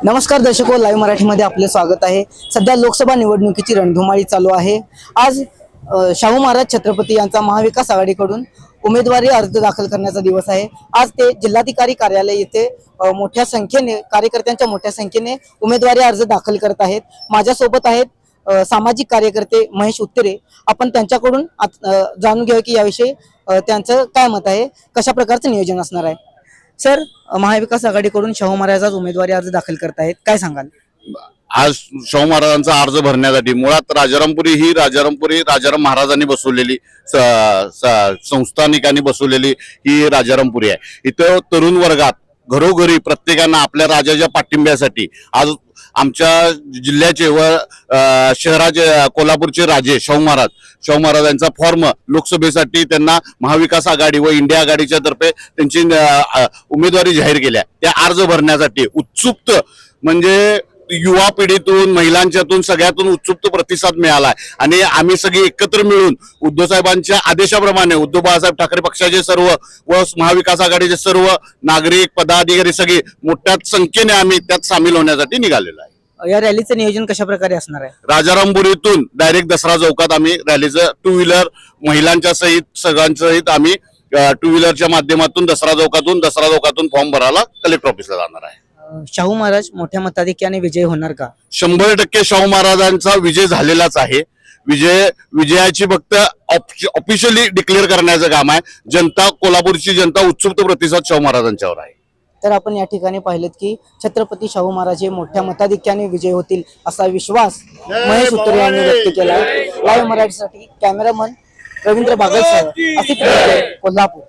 नमस्कार दर्शको, लाईव्ह मराठीमध्ये आपले स्वागत आहे। सध्या लोकसभा निवडणुकीची रणधुमाळी चालू आहे। आज शाहू महाराज छत्रपती यांचा महाविकास आघाडीकडून उमेदवारी अर्ज दाखल करण्याचा दिवस आहे। आज ते जिल्हाधिकारी कार्यालय येथे मोठ्या संख्येने कार्यकर्त्यांच्या मोठ्या संख्येने उमेदवारी अर्ज दाखल करत आहेत। माझ्यासोबत आहेत सामाजिक कार्यकर्ते महेश उत्तरे। आपण त्यांच्याकडून जाणून घेऊ की याविषयी त्यांचं काय मत आहे, कशा प्रकारचं नियोजन असणार आहे। सर, महाविकास आघाडीकडून शाहू महाराज आज उमेदवारी अर्ज दाखल करतायत, काय सांगाल? आज शाहू महाराजांचा अर्ज भरण्यासाठी मुळात राजारामपुरी ही राजाराम महाराजांनी बसवलेली संस्थानिकांनी बसवलेली ही राजारामपुरी आहे। इथं तरुण वर्गात घरोघरी प्रत्येकांना आपल्या राजाच्या पाठिंब्यासाठी आज आमच्या जिल्ह्याचे व शहराचे कोल्हापूरचे राजे शाहू महाराजांचा फॉर्म लोकसभेसाठी त्यांना महाविकास आघाडी व इंडिया आघाडीच्या तर्फे त्यांची उमेदवारी जाहीर केल्या। त्या अर्ज भरण्यासाठी उत्सुक म्हणजे युवा पिढीतून महिलांच्यातून सगळ्यातून उत्सुक प्रतिसाद मिळाला आणि आम्ही सगळे एकत्र मिळून उद्धव साहेबांच्या आदेशाप्रमाणे उद्धव बाळासाहेब ठाकरे पक्षाचे सर्व व महाविकास आघाडीचे सर्व नागरिक पदाधिकारी सगळे मोठ्या संख्येने आम्ही त्यात सामील होण्यासाठी निघालेलो आहे। या रॅलीचं नियोजन कशा प्रकारे असणार आहे? राजारामपुरीतून डायरेक्ट दसरा चौकात आम्ही रॅलीचं टू व्हीलर महिलांच्या सहित सगळ्यांच्या सहित आम्ही टू व्हीलरच्या माध्यमातून दसरा चौकातून फॉर्म भरायला कलेक्टर ऑफिसला जाणार आहे। शाहू महाराज मोठ्या मताधिक्याने विजय होणार का? 100% शाहू महाराजांचा विजय झालेलाच आहे। विजयाची फक्त ऑफिशियली डिक्लेअर करण्याचं काम आहे। कोल्हापूरची जनता उत्सुक प्रतिसाद शाहू महाराजांच्यावर आहे। तर आपण या ठिकाणी पाहिलेत की छत्रपती शाहू महाराज हे मोठ्या मताधिक्याने विजय होतील असा विश्वास महेश उत्तरे यांनी व्यक्त केला आहे। लाईव्ह मराठीसाठी कॅमेरामन रवींद्र बागल सर, कोल्हापूर।